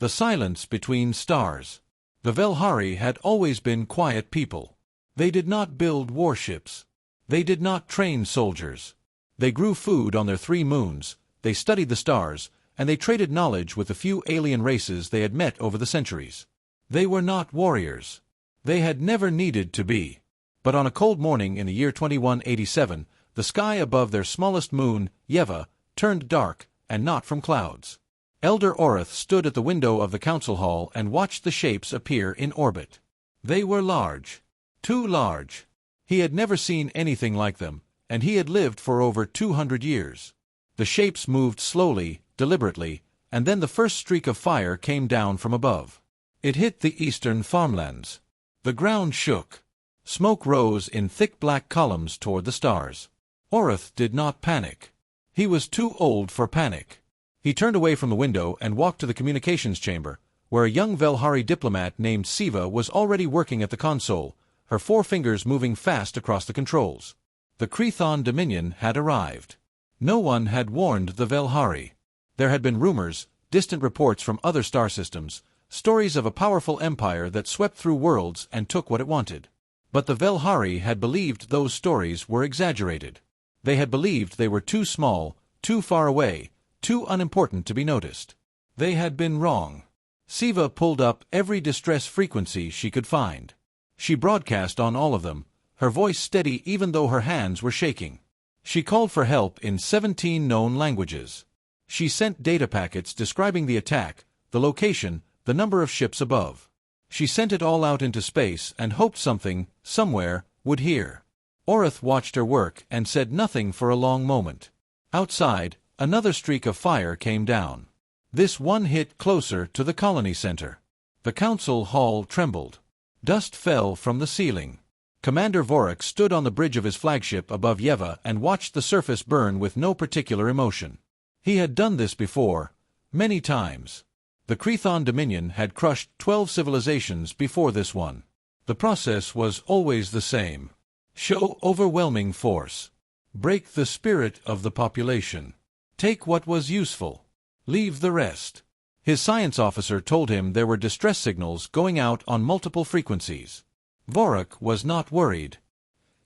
The silence between stars. The Velhari had always been quiet people. They did not build warships. They did not train soldiers. They grew food on their 3 moons, they studied the stars, and they traded knowledge with the few alien races they had met over the centuries. They were not warriors. They had never needed to be. But on a cold morning in the year 2187, the sky above their smallest moon, Yeva, turned dark, and not from clouds. Elder Orith stood at the window of the council hall and watched the shapes appear in orbit. They were large. Too large. He had never seen anything like them, and he had lived for over 200 years. The shapes moved slowly, deliberately, and then the first streak of fire came down from above. It hit the eastern farmlands. The ground shook. Smoke rose in thick black columns toward the stars. Orith did not panic. He was too old for panic. He turned away from the window and walked to the communications chamber, where a young Velhari diplomat named Siva was already working at the console, her 4 fingers moving fast across the controls. The Crethon Dominion had arrived. No one had warned the Velhari. There had been rumors, distant reports from other star systems, stories of a powerful empire that swept through worlds and took what it wanted. But the Velhari had believed those stories were exaggerated. They had believed they were too small, too far away, too unimportant to be noticed. They had been wrong. Siva pulled up every distress frequency she could find. She broadcast on all of them, her voice steady even though her hands were shaking. She called for help in 17 known languages. She sent data packets describing the attack, the location, the number of ships above. She sent it all out into space and hoped something, somewhere, would hear. Orith watched her work and said nothing for a long moment. Outside, another streak of fire came down. This one hit closer to the colony center. The council hall trembled. Dust fell from the ceiling. Commander Vorik stood on the bridge of his flagship above Yeva and watched the surface burn with no particular emotion. He had done this before, many times. The Crethon Dominion had crushed 12 civilizations before this one. The process was always the same. Show overwhelming force. Break the spirit of the population. Take what was useful. Leave the rest. His science officer told him there were distress signals going out on multiple frequencies. Vorik was not worried.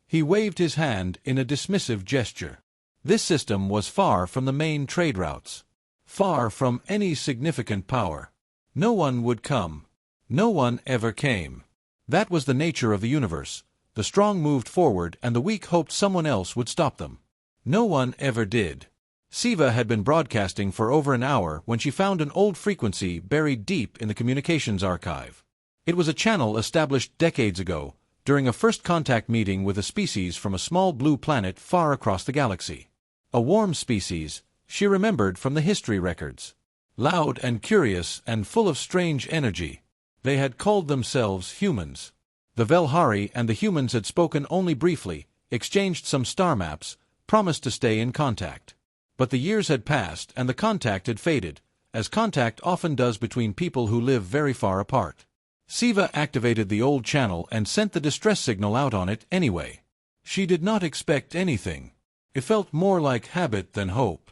He waved his hand in a dismissive gesture. This system was far from the main trade routes. Far from any significant power. No one would come. No one ever came. That was the nature of the universe. The strong moved forward and the weak hoped someone else would stop them. No one ever did. Siva had been broadcasting for over an hour when she found an old frequency buried deep in the communications archive. It was a channel established decades ago, during a first contact meeting with a species from a small blue planet far across the galaxy. A warm species, she remembered from the history records. Loud and curious and full of strange energy. They had called themselves humans. The Velhari and the humans had spoken only briefly, exchanged some star maps, promised to stay in contact. But the years had passed and the contact had faded, as contact often does between people who live very far apart. Siva activated the old channel and sent the distress signal out on it anyway. She did not expect anything. It felt more like habit than hope.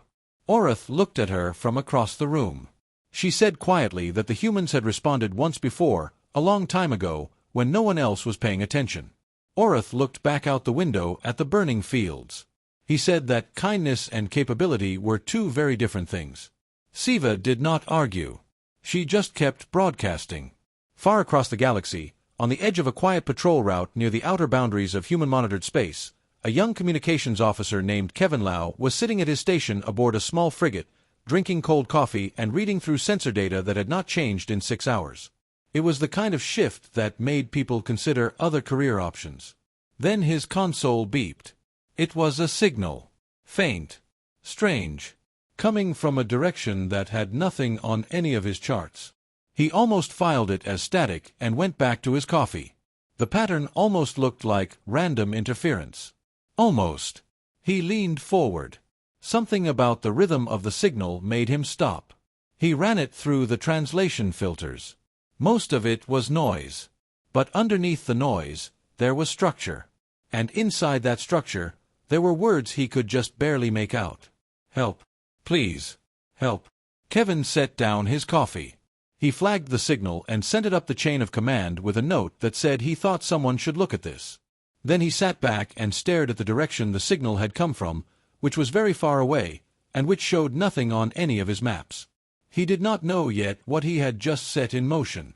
Orith looked at her from across the room. She said quietly that the humans had responded once before, a long time ago, when no one else was paying attention. Orith looked back out the window at the burning fields. He said that kindness and capability were 2 very different things. Siva did not argue. She just kept broadcasting. Far across the galaxy, on the edge of a quiet patrol route near the outer boundaries of human-monitored space, a young communications officer named Kevin Lau was sitting at his station aboard a small frigate, drinking cold coffee and reading through sensor data that had not changed in 6 hours. It was the kind of shift that made people consider other career options. Then his console beeped. It was a signal. Faint. Strange. Coming from a direction that had nothing on any of his charts. He almost filed it as static and went back to his coffee. The pattern almost looked like random interference. Almost. He leaned forward. Something about the rhythm of the signal made him stop. He ran it through the translation filters. Most of it was noise. But underneath the noise, there was structure. And inside that structure, there were words he could just barely make out. Help. Please. Help. Kevin set down his coffee. He flagged the signal and sent it up the chain of command with a note that said he thought someone should look at this. Then he sat back and stared at the direction the signal had come from, which was very far away, and which showed nothing on any of his maps. He did not know yet what he had just set in motion.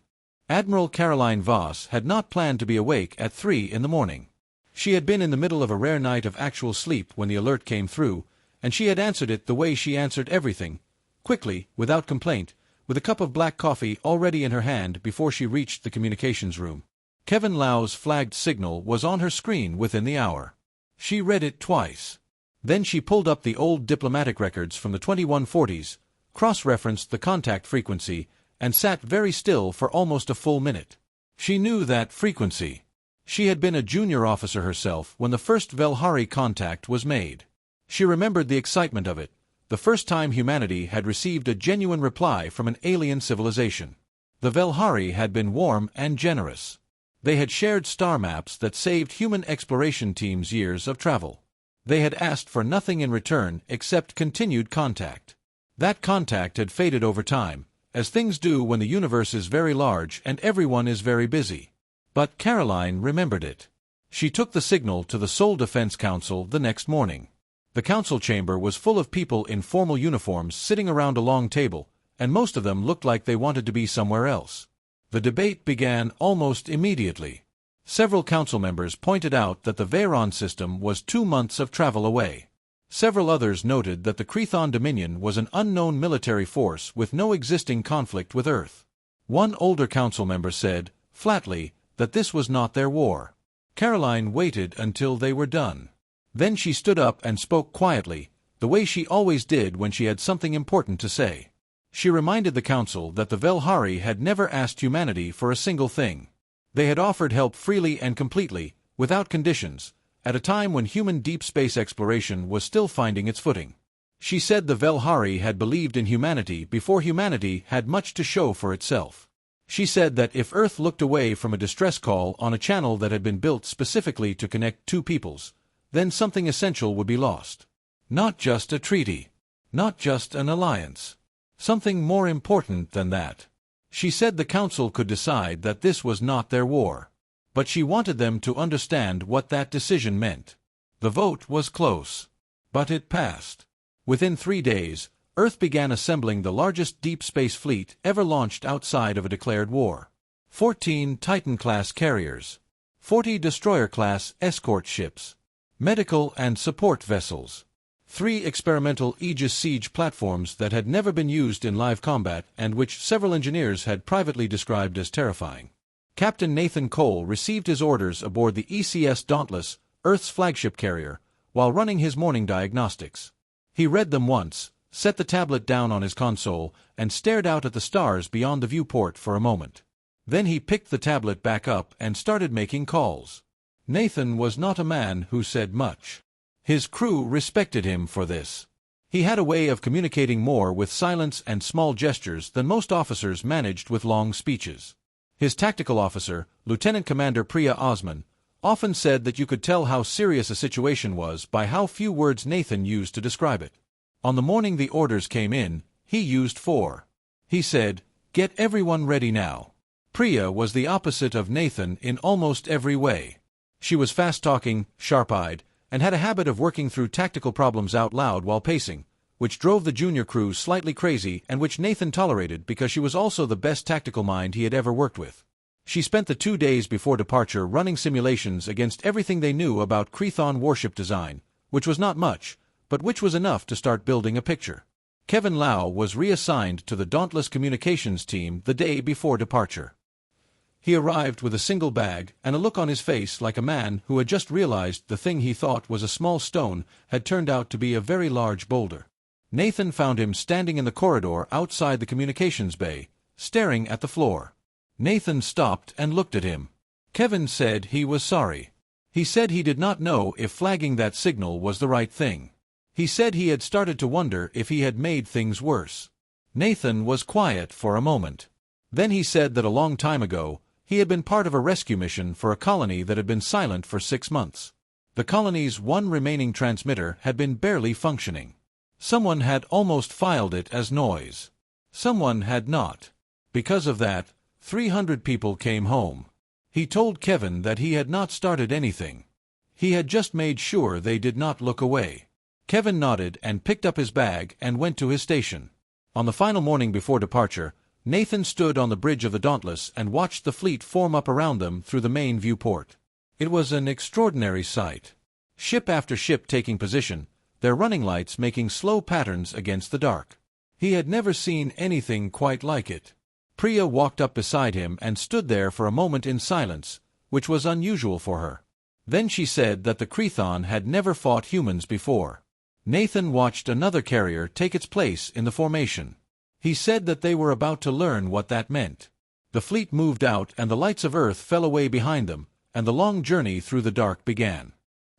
Admiral Caroline Voss had not planned to be awake at 3 in the morning. She had been in the middle of a rare night of actual sleep when the alert came through, and she had answered it the way she answered everything, quickly, without complaint, with a cup of black coffee already in her hand before she reached the communications room. Kevin Lau's flagged signal was on her screen within the hour. She read it twice. Then she pulled up the old diplomatic records from the 2140s, cross-referenced the contact frequency, and sat very still for almost a full minute. She knew that frequency. She had been a junior officer herself when the first Velhari contact was made. She remembered the excitement of it, the first time humanity had received a genuine reply from an alien civilization. The Velhari had been warm and generous. They had shared star maps that saved human exploration teams years of travel. They had asked for nothing in return except continued contact. That contact had faded over time, as things do when the universe is very large and everyone is very busy. But Caroline remembered it. She took the signal to the Seoul Defense Council the next morning. The council chamber was full of people in formal uniforms sitting around a long table, and most of them looked like they wanted to be somewhere else. The debate began almost immediately. Several council members pointed out that the Veyron system was 2 months of travel away. Several others noted that the Crethon Dominion was an unknown military force with no existing conflict with Earth. One older council member said, flatly, that this was not their war. Caroline waited until they were done. Then she stood up and spoke quietly, the way she always did when she had something important to say. She reminded the council that the Velhari had never asked humanity for a single thing. They had offered help freely and completely, without conditions, at a time when human deep space exploration was still finding its footing. She said the Velhari had believed in humanity before humanity had much to show for itself. She said that if Earth looked away from a distress call on a channel that had been built specifically to connect two peoples, then something essential would be lost. Not just a treaty. Not just an alliance. Something more important than that. She said the council could decide that this was not their war. But she wanted them to understand what that decision meant. The vote was close. But it passed. Within 3 days, Earth began assembling the largest deep space fleet ever launched outside of a declared war. 14 Titan-class carriers. 40 destroyer-class escort ships. Medical and support vessels. 3 experimental Aegis siege platforms that had never been used in live combat and which several engineers had privately described as terrifying. Captain Nathan Cole received his orders aboard the ECS Dauntless, Earth's flagship carrier, while running his morning diagnostics. He read them once, set the tablet down on his console, and stared out at the stars beyond the viewport for a moment. Then he picked the tablet back up and started making calls. Nathan was not a man who said much. His crew respected him for this. He had a way of communicating more with silence and small gestures than most officers managed with long speeches. His tactical officer, Lieutenant Commander Priya Osman, often said that you could tell how serious a situation was by how few words Nathan used to describe it. On the morning the orders came in, he used 4. He said, "Get everyone ready now." Priya was the opposite of Nathan in almost every way. She was fast-talking, sharp-eyed, and had a habit of working through tactical problems out loud while pacing, which drove the junior crew slightly crazy and which Nathan tolerated because she was also the best tactical mind he had ever worked with. She spent the 2 days before departure running simulations against everything they knew about Crethon warship design, which was not much, but which was enough to start building a picture. Kevin Lau was reassigned to the Dauntless Communications team the day before departure. He arrived with a single bag and a look on his face like a man who had just realized the thing he thought was a small stone had turned out to be a very large boulder. Nathan found him standing in the corridor outside the communications bay, staring at the floor. Nathan stopped and looked at him. Kevin said he was sorry. He said he did not know if flagging that signal was the right thing. He said he had started to wonder if he had made things worse. Nathan was quiet for a moment. Then he said that a long time ago, he had been part of a rescue mission for a colony that had been silent for 6 months. The colony's one remaining transmitter had been barely functioning. Someone had almost filed it as noise. Someone had not. Because of that, 300 people came home. He told Kevin that he had not started anything. He had just made sure they did not look away. Kevin nodded and picked up his bag and went to his station. On the final morning before departure, Nathan stood on the bridge of the Dauntless and watched the fleet form up around them through the main viewport. It was an extraordinary sight. Ship after ship taking position, their running lights making slow patterns against the dark. He had never seen anything quite like it. Priya walked up beside him and stood there for a moment in silence, which was unusual for her. Then she said that the Chthon had never fought humans before. Nathan watched another carrier take its place in the formation. He said that they were about to learn what that meant. The fleet moved out and the lights of Earth fell away behind them, and the long journey through the dark began.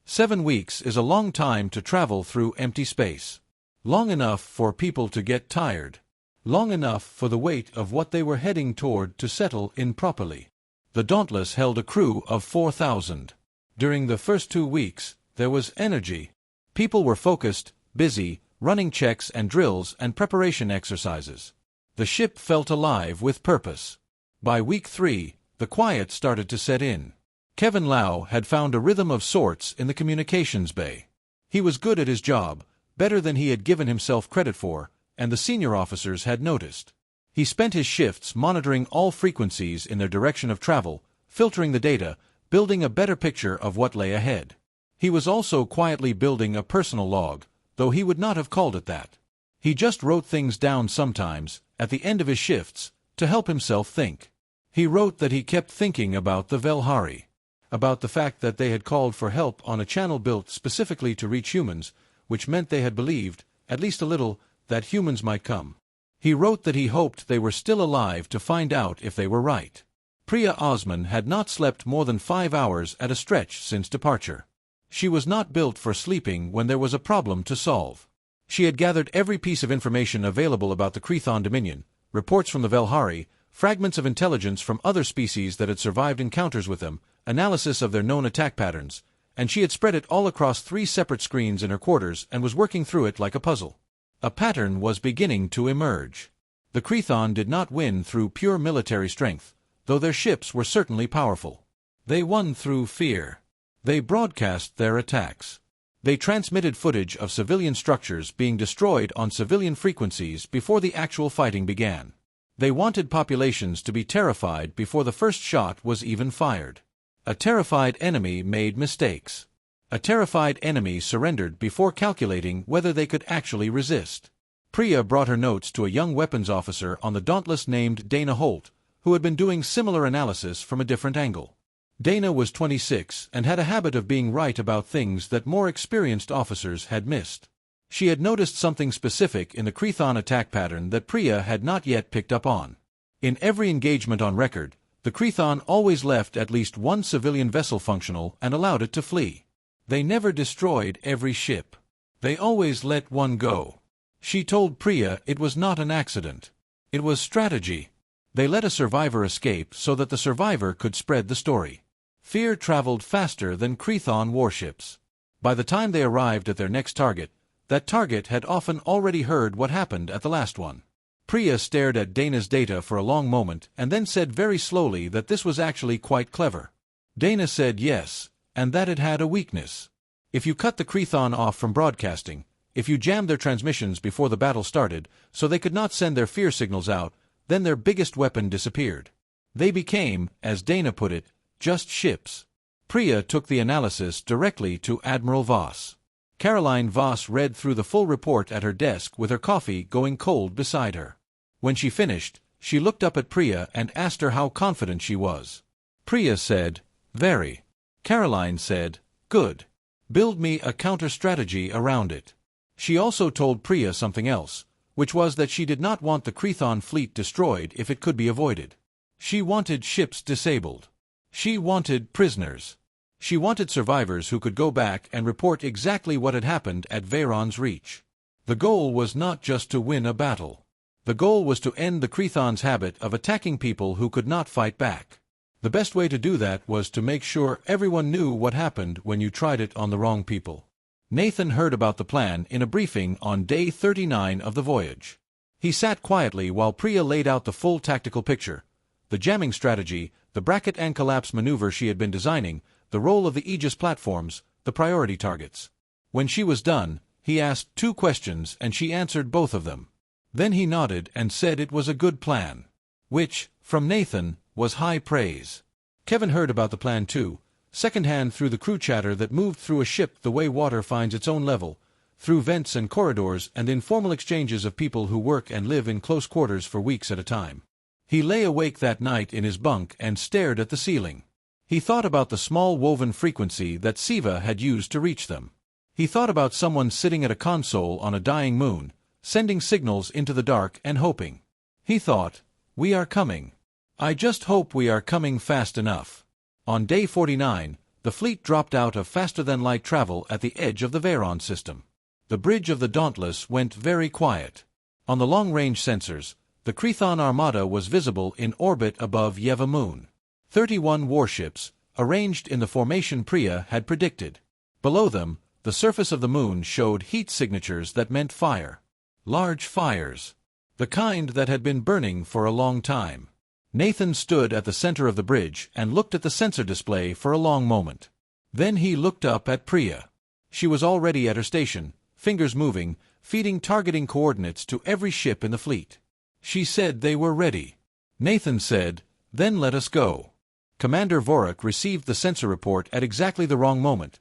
7 weeks is a long time to travel through empty space. Long enough for people to get tired. Long enough for the weight of what they were heading toward to settle in properly. The Dauntless held a crew of 4,000. During the first 2 weeks, there was energy. People were focused, busy, running checks and drills and preparation exercises. The ship felt alive with purpose. By week 3, the quiet started to set in. Kevin Lau had found a rhythm of sorts in the communications bay. He was good at his job, better than he had given himself credit for, and the senior officers had noticed. He spent his shifts monitoring all frequencies in their direction of travel, filtering the data, building a better picture of what lay ahead. He was also quietly building a personal log, though he would not have called it that. He just wrote things down sometimes, at the end of his shifts, to help himself think. He wrote that he kept thinking about the Velhari, about the fact that they had called for help on a channel built specifically to reach humans, which meant they had believed, at least a little, that humans might come. He wrote that he hoped they were still alive to find out if they were right. Priya Osman had not slept more than 5 hours at a stretch since departure. She was not built for sleeping when there was a problem to solve. She had gathered every piece of information available about the Chthon Dominion, reports from the Velhari, fragments of intelligence from other species that had survived encounters with them, analysis of their known attack patterns, and she had spread it all across 3 separate screens in her quarters and was working through it like a puzzle. A pattern was beginning to emerge. The Chthon did not win through pure military strength, though their ships were certainly powerful. They won through fear. They broadcast their attacks. They transmitted footage of civilian structures being destroyed on civilian frequencies before the actual fighting began. They wanted populations to be terrified before the first shot was even fired. A terrified enemy made mistakes. A terrified enemy surrendered before calculating whether they could actually resist. Priya brought her notes to a young weapons officer on the Dauntless named Dana Holt, who had been doing similar analysis from a different angle. Dana was 26 and had a habit of being right about things that more experienced officers had missed. She had noticed something specific in the Chthon attack pattern that Priya had not yet picked up on. In every engagement on record, the Chthon always left at least one civilian vessel functional and allowed it to flee. They never destroyed every ship. They always let one go. She told Priya it was not an accident. It was strategy. They let a survivor escape so that the survivor could spread the story. Fear traveled faster than Chthon warships. By the time they arrived at their next target, that target had often already heard what happened at the last one. Priya stared at Dana's data for a long moment and then said very slowly that this was actually quite clever. Dana said yes, and that it had a weakness. If you cut the Chthon off from broadcasting, if you jammed their transmissions before the battle started so they could not send their fear signals out, then their biggest weapon disappeared. They became, as Dana put it, just ships. Priya took the analysis directly to Admiral Voss. Caroline Voss read through the full report at her desk with her coffee going cold beside her. When she finished, she looked up at Priya and asked her how confident she was. Priya said, "Very." Caroline said, "Good. Build me a counter-strategy around it." She also told Priya something else, which was that she did not want the Chthon fleet destroyed if it could be avoided. She wanted ships disabled. She wanted prisoners. She wanted survivors who could go back and report exactly what had happened at Veyron's Reach. The goal was not just to win a battle. The goal was to end the Chthon's habit of attacking people who could not fight back. The best way to do that was to make sure everyone knew what happened when you tried it on the wrong people. Nathan heard about the plan in a briefing on day 39 of the voyage. He sat quietly while Priya laid out the full tactical picture, the jamming strategy, the bracket and collapse maneuver she had been designing, the role of the Aegis platforms, the priority targets. When she was done, he asked 2 questions and she answered both of them. Then he nodded and said it was a good plan. Which, from Nathan, was high praise. Kevin heard about the plan too, secondhand through the crew chatter that moved through a ship the way water finds its own level, through vents and corridors and informal exchanges of people who work and live in close quarters for weeks at a time. He lay awake that night in his bunk and stared at the ceiling. He thought about the small woven frequency that Siva had used to reach them. He thought about someone sitting at a console on a dying moon, sending signals into the dark and hoping. He thought, "We are coming. I just hope we are coming fast enough." On day 49, the fleet dropped out of faster-than-light travel at the edge of the Veyron system. The bridge of the Dauntless went very quiet. On the long-range sensors, the Crethon Armada was visible in orbit above Yeva Moon. 31 warships, arranged in the formation Priya had predicted. Below them, the surface of the moon showed heat signatures that meant fire. Large fires. The kind that had been burning for a long time. Nathan stood at the center of the bridge and looked at the sensor display for a long moment. Then he looked up at Priya. She was already at her station, fingers moving, feeding targeting coordinates to every ship in the fleet. She said they were ready. Nathan said, "Then let us go." Commander Vorak received the sensor report at exactly the wrong moment.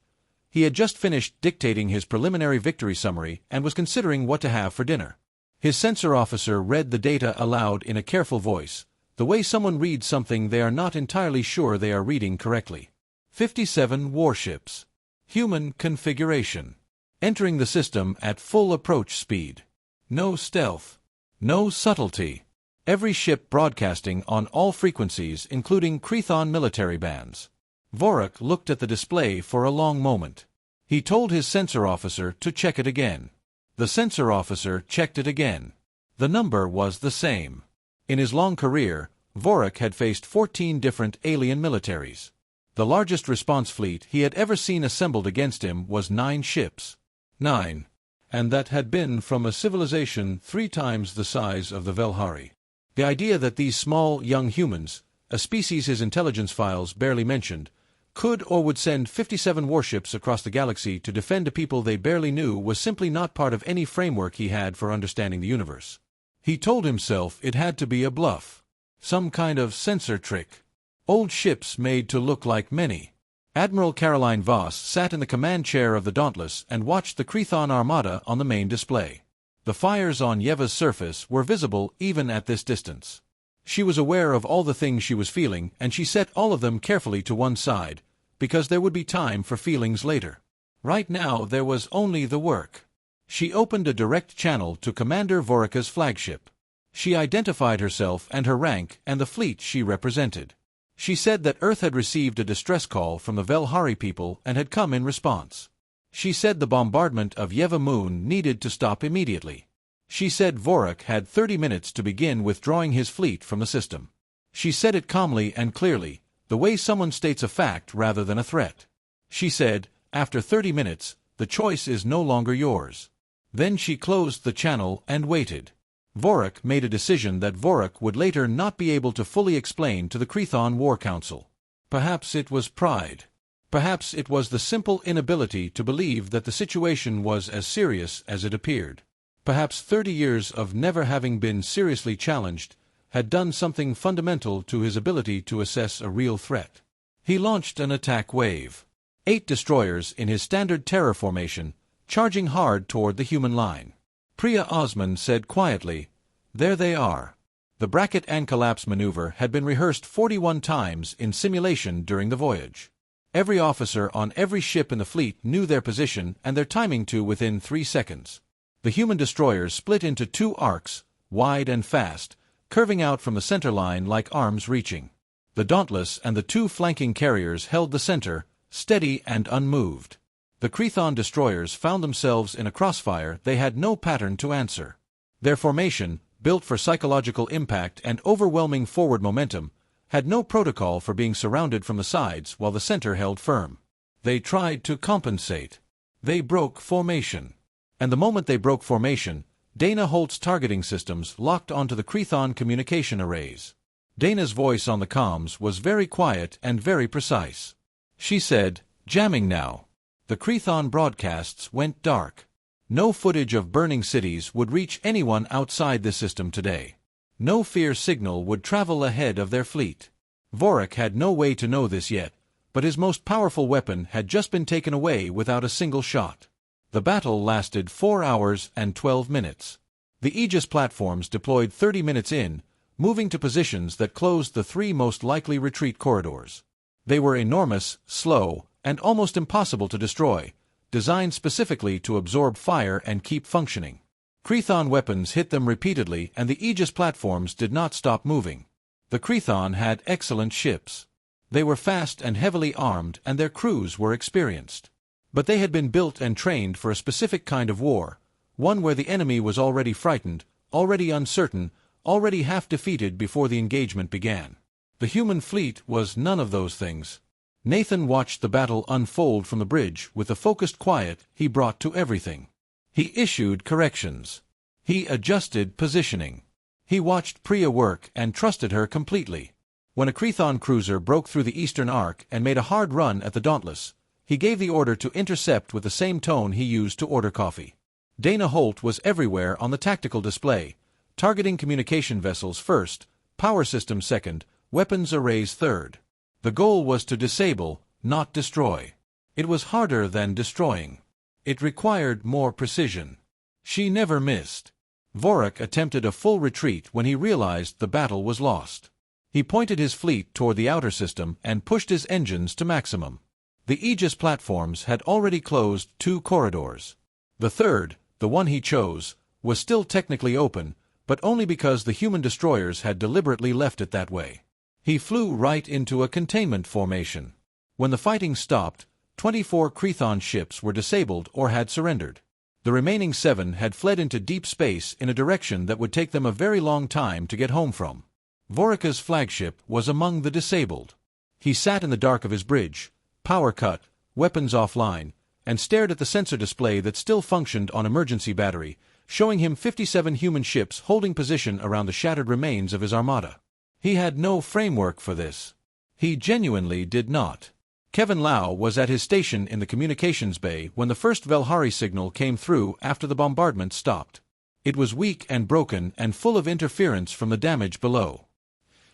He had just finished dictating his preliminary victory summary and was considering what to have for dinner. His sensor officer read the data aloud in a careful voice, the way someone reads something they are not entirely sure they are reading correctly. 57 warships. Human configuration. Entering the system at full approach speed. No stealth. No subtlety. Every ship broadcasting on all frequencies including Crethon military bands. Vorak looked at the display for a long moment. He told his sensor officer to check it again. The sensor officer checked it again. The number was the same. In his long career, Vorak had faced 14 different alien militaries. The largest response fleet he had ever seen assembled against him was 9 ships. 9. And that had been from a civilization 3 times the size of the Velhari. The idea that these small, young humans, a species his intelligence files barely mentioned, could or would send 57 warships across the galaxy to defend a people they barely knew was simply not part of any framework he had for understanding the universe. He told himself it had to be a bluff. Some kind of sensor trick. Old ships made to look like many. Admiral Caroline Voss sat in the command chair of the Dauntless and watched the Crethon Armada on the main display. The fires on Yeva's surface were visible even at this distance. She was aware of all the things she was feeling and she set all of them carefully to one side, because there would be time for feelings later. Right now there was only the work. She opened a direct channel to Commander Voraka's flagship. She identified herself and her rank and the fleet she represented. She said that Earth had received a distress call from the Velhari people and had come in response. She said the bombardment of Yeva Moon needed to stop immediately. She said Vorak had 30 minutes to begin withdrawing his fleet from the system. She said it calmly and clearly, the way someone states a fact rather than a threat. She said, after 30 minutes, the choice is no longer yours. Then she closed the channel and waited. Vorak made a decision that Vorak would later not be able to fully explain to the Crethon War Council. Perhaps it was pride. Perhaps it was the simple inability to believe that the situation was as serious as it appeared. Perhaps 30 years of never having been seriously challenged had done something fundamental to his ability to assess a real threat. He launched an attack wave. 8 destroyers in his standard terror formation, charging hard toward the human line. Priya Osman said quietly, "There they are." The bracket and collapse maneuver had been rehearsed 41 times in simulation during the voyage. Every officer on every ship in the fleet knew their position and their timing to within 3 seconds. The human destroyers split into 2 arcs, wide and fast, curving out from the center line like arms reaching. The Dauntless and the 2 flanking carriers held the center, steady and unmoved. The Crethon destroyers found themselves in a crossfire they had no pattern to answer. Their formation, built for psychological impact and overwhelming forward momentum, had no protocol for being surrounded from the sides while the center held firm. They tried to compensate. They broke formation. And the moment they broke formation, Dana Holt's targeting systems locked onto the Crethon communication arrays. Dana's voice on the comms was very quiet and very precise. She said, "Jamming now." The Crethon broadcasts went dark. No footage of burning cities would reach anyone outside the system today. No fear signal would travel ahead of their fleet. Vorik had no way to know this yet, but his most powerful weapon had just been taken away without a single shot. The battle lasted 4 hours and 12 minutes. The Aegis platforms deployed 30 minutes in, moving to positions that closed the 3 most likely retreat corridors. They were enormous, slow, and almost impossible to destroy, designed specifically to absorb fire and keep functioning. Crethon weapons hit them repeatedly and the Aegis platforms did not stop moving. The Crethon had excellent ships. They were fast and heavily armed and their crews were experienced. But they had been built and trained for a specific kind of war, one where the enemy was already frightened, already uncertain, already half defeated before the engagement began. The human fleet was none of those things. Nathan watched the battle unfold from the bridge with the focused quiet he brought to everything. He issued corrections. He adjusted positioning. He watched Priya work and trusted her completely. When a Crethon cruiser broke through the eastern arc and made a hard run at the Dauntless, he gave the order to intercept with the same tone he used to order coffee. Dana Holt was everywhere on the tactical display, targeting communication vessels first, power systems second, weapons arrays third. The goal was to disable, not destroy. It was harder than destroying. It required more precision. She never missed. Vorik attempted a full retreat when he realized the battle was lost. He pointed his fleet toward the outer system and pushed his engines to maximum. The Aegis platforms had already closed 2 corridors. The third, the one he chose, was still technically open, but only because the human destroyers had deliberately left it that way. He flew right into a containment formation. When the fighting stopped, 24 Crethon ships were disabled or had surrendered. The remaining 7 had fled into deep space in a direction that would take them a very long time to get home from. Vorika's flagship was among the disabled. He sat in the dark of his bridge, power cut, weapons offline, and stared at the sensor display that still functioned on emergency battery, showing him 57 human ships holding position around the shattered remains of his armada. He had no framework for this. He genuinely did not. Kevin Lau was at his station in the communications bay when the first Velhari signal came through after the bombardment stopped. It was weak and broken and full of interference from the damage below.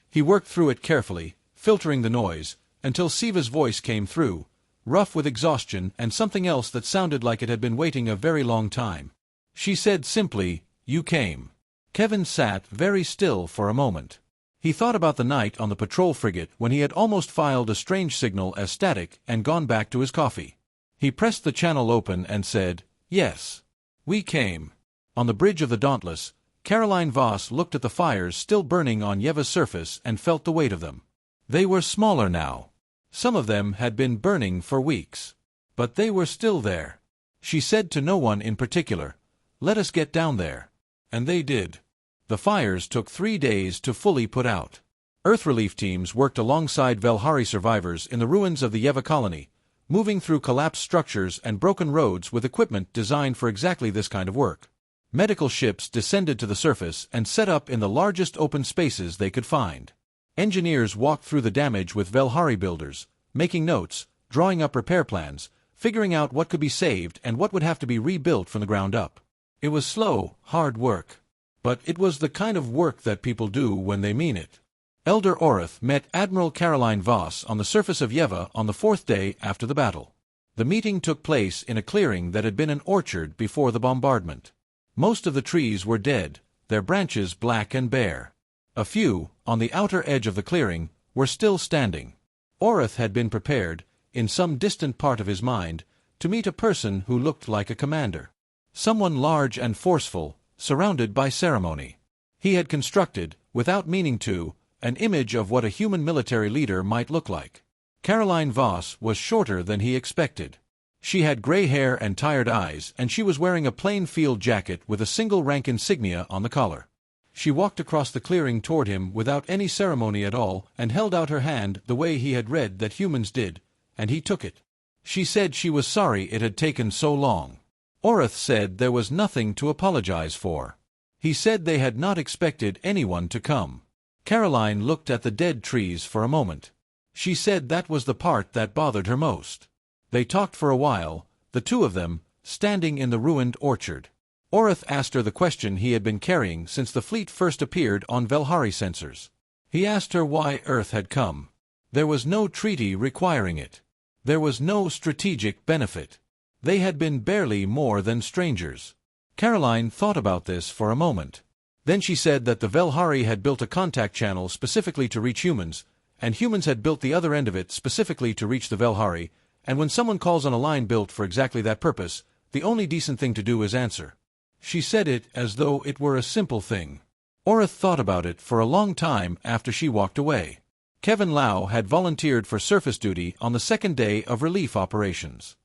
He worked through it carefully, filtering the noise, until Siva's voice came through, rough with exhaustion and something else that sounded like it had been waiting a very long time. She said simply, "You came." Kevin sat very still for a moment. He thought about the night on the patrol frigate when he had almost filed a strange signal as static and gone back to his coffee. He pressed the channel open and said, "Yes. We came." On the bridge of the Dauntless, Caroline Voss looked at the fires still burning on Yeva's surface and felt the weight of them. They were smaller now. Some of them had been burning for weeks. But they were still there. She said to no one in particular, "Let us get down there." And they did. The fires took 3 days to fully put out. Earth relief teams worked alongside Velhari survivors in the ruins of the Yeva colony, moving through collapsed structures and broken roads with equipment designed for exactly this kind of work. Medical ships descended to the surface and set up in the largest open spaces they could find. Engineers walked through the damage with Velhari builders, making notes, drawing up repair plans, figuring out what could be saved and what would have to be rebuilt from the ground up. It was slow, hard work. But it was the kind of work that people do when they mean it. Elder Orith met Admiral Caroline Voss on the surface of Yeva on the 4th day after the battle. The meeting took place in a clearing that had been an orchard before the bombardment. Most of the trees were dead, their branches black and bare. A few, on the outer edge of the clearing, were still standing. Orith had been prepared, in some distant part of his mind, to meet a person who looked like a commander. Someone large and forceful, surrounded by ceremony. He had constructed, without meaning to, an image of what a human military leader might look like. Caroline Voss was shorter than he expected. She had gray hair and tired eyes, and she was wearing a plain field jacket with a single rank insignia on the collar. She walked across the clearing toward him without any ceremony at all and held out her hand the way he had read that humans did, and he took it. She said she was sorry it had taken so long. Orith said there was nothing to apologize for. He said they had not expected anyone to come. Caroline looked at the dead trees for a moment. She said that was the part that bothered her most. They talked for a while, the two of them, standing in the ruined orchard. Orith asked her the question he had been carrying since the fleet first appeared on Velhari sensors. He asked her why Earth had come. There was no treaty requiring it. There was no strategic benefit. They had been barely more than strangers. Caroline thought about this for a moment. Then she said that the Velhari had built a contact channel specifically to reach humans, and humans had built the other end of it specifically to reach the Velhari, and when someone calls on a line built for exactly that purpose, the only decent thing to do is answer. She said it as though it were a simple thing. Orith thought about it for a long time after she walked away. Kevin Lau had volunteered for surface duty on the second day of relief operations.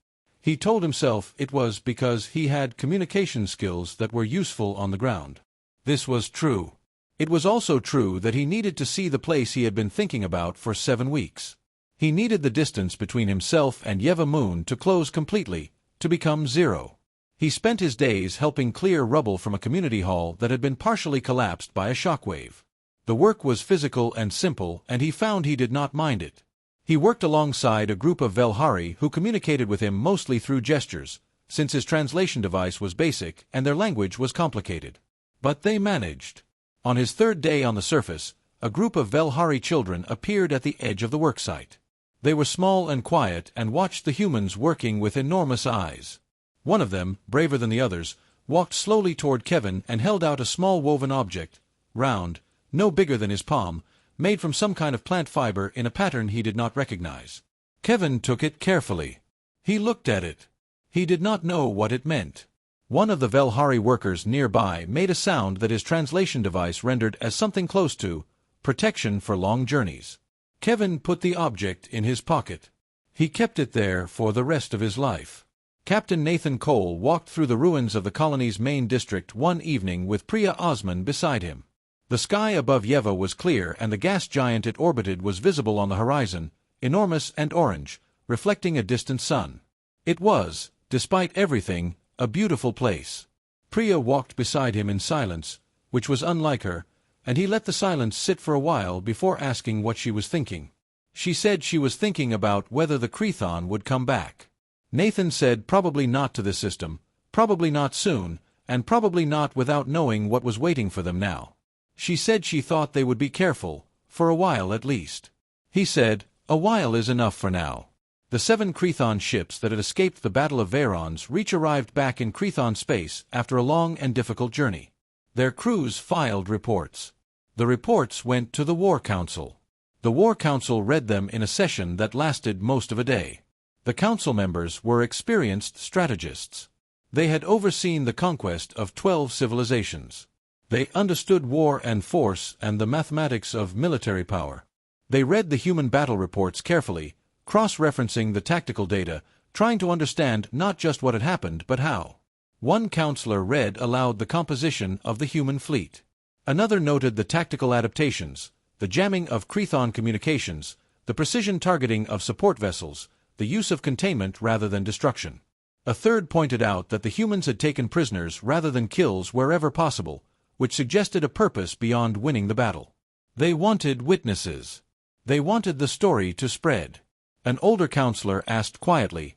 He told himself it was because he had communication skills that were useful on the ground. This was true. It was also true that he needed to see the place he had been thinking about for 7 weeks. He needed the distance between himself and Yeva Moon to close completely, to become zero. He spent his days helping clear rubble from a community hall that had been partially collapsed by a shockwave. The work was physical and simple, and he found he did not mind it. He worked alongside a group of Velhari who communicated with him mostly through gestures, since his translation device was basic and their language was complicated. But they managed. On his 3rd day on the surface, a group of Velhari children appeared at the edge of the worksite. They were small and quiet and watched the humans working with enormous eyes. One of them, braver than the others, walked slowly toward Kevin and held out a small woven object, round, no bigger than his palm, made from some kind of plant fiber in a pattern he did not recognize. Kevin took it carefully. He looked at it. He did not know what it meant. One of the Velhari workers nearby made a sound that his translation device rendered as something close to protection for long journeys. Kevin put the object in his pocket. He kept it there for the rest of his life. Captain Nathan Cole walked through the ruins of the colony's main district one evening with Priya Osman beside him. The sky above Yeva was clear and the gas giant it orbited was visible on the horizon, enormous and orange, reflecting a distant sun. It was, despite everything, a beautiful place. Priya walked beside him in silence, which was unlike her, and he let the silence sit for a while before asking what she was thinking. She said she was thinking about whether the Crethon would come back. Nathan said probably not to this system, probably not soon, and probably not without knowing what was waiting for them now. She said she thought they would be careful, for a while at least. He said, a while is enough for now. The 7 Crethon ships that had escaped the Battle of Veyron's Reach arrived back in Crethon space after a long and difficult journey. Their crews filed reports. The reports went to the War Council. The War Council read them in a session that lasted most of a day. The council members were experienced strategists. They had overseen the conquest of 12 civilizations. They understood war and force and the mathematics of military power. They read the human battle reports carefully, cross-referencing the tactical data, trying to understand not just what had happened but how. One counselor read aloud the composition of the human fleet. Another noted the tactical adaptations, the jamming of Crethon communications, the precision targeting of support vessels, the use of containment rather than destruction. A third pointed out that the humans had taken prisoners rather than kills wherever possible, which suggested a purpose beyond winning the battle. They wanted witnesses. They wanted the story to spread. An older counselor asked quietly,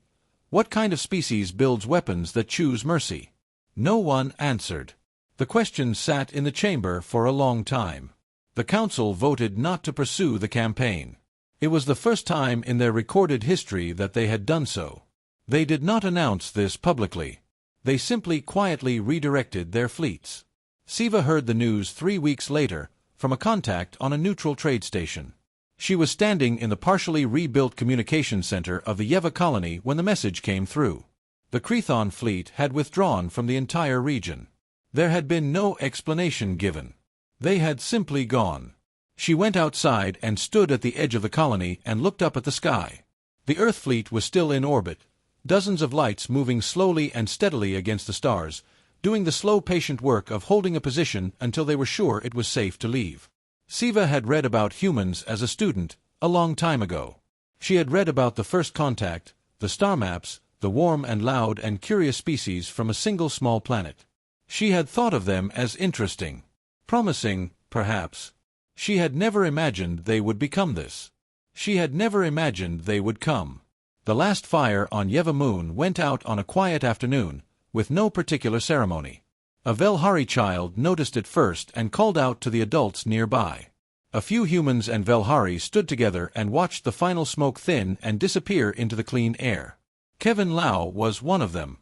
"What kind of species builds weapons that choose mercy?" No one answered. The question sat in the chamber for a long time. The council voted not to pursue the campaign. It was the first time in their recorded history that they had done so. They did not announce this publicly. They simply quietly redirected their fleets. Siva heard the news 3 weeks later, from a contact on a neutral trade station. She was standing in the partially rebuilt communication center of the Yeva colony when the message came through. The Crethon fleet had withdrawn from the entire region. There had been no explanation given. They had simply gone. She went outside and stood at the edge of the colony and looked up at the sky. The Earth fleet was still in orbit, dozens of lights moving slowly and steadily against the stars, doing the slow, patient work of holding a position until they were sure it was safe to leave. Siva had read about humans as a student, a long time ago. She had read about the first contact, the star maps, the warm and loud and curious species from a single small planet. She had thought of them as interesting. Promising, perhaps. She had never imagined they would become this. She had never imagined they would come. The last fire on Yeva Moon went out on a quiet afternoon, with no particular ceremony. A Velhari child noticed it first and called out to the adults nearby. A few humans and Velhari stood together and watched the final smoke thin and disappear into the clean air. Kevin Lau was one of them.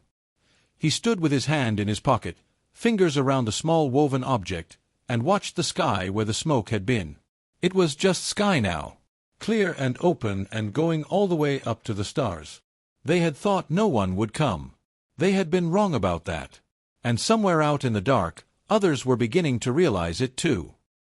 He stood with his hand in his pocket, fingers around the small woven object, and watched the sky where the smoke had been. It was just sky now, clear and open and going all the way up to the stars. They had thought no one would come. They had been wrong about that. And somewhere out in the dark, others were beginning to realize it too.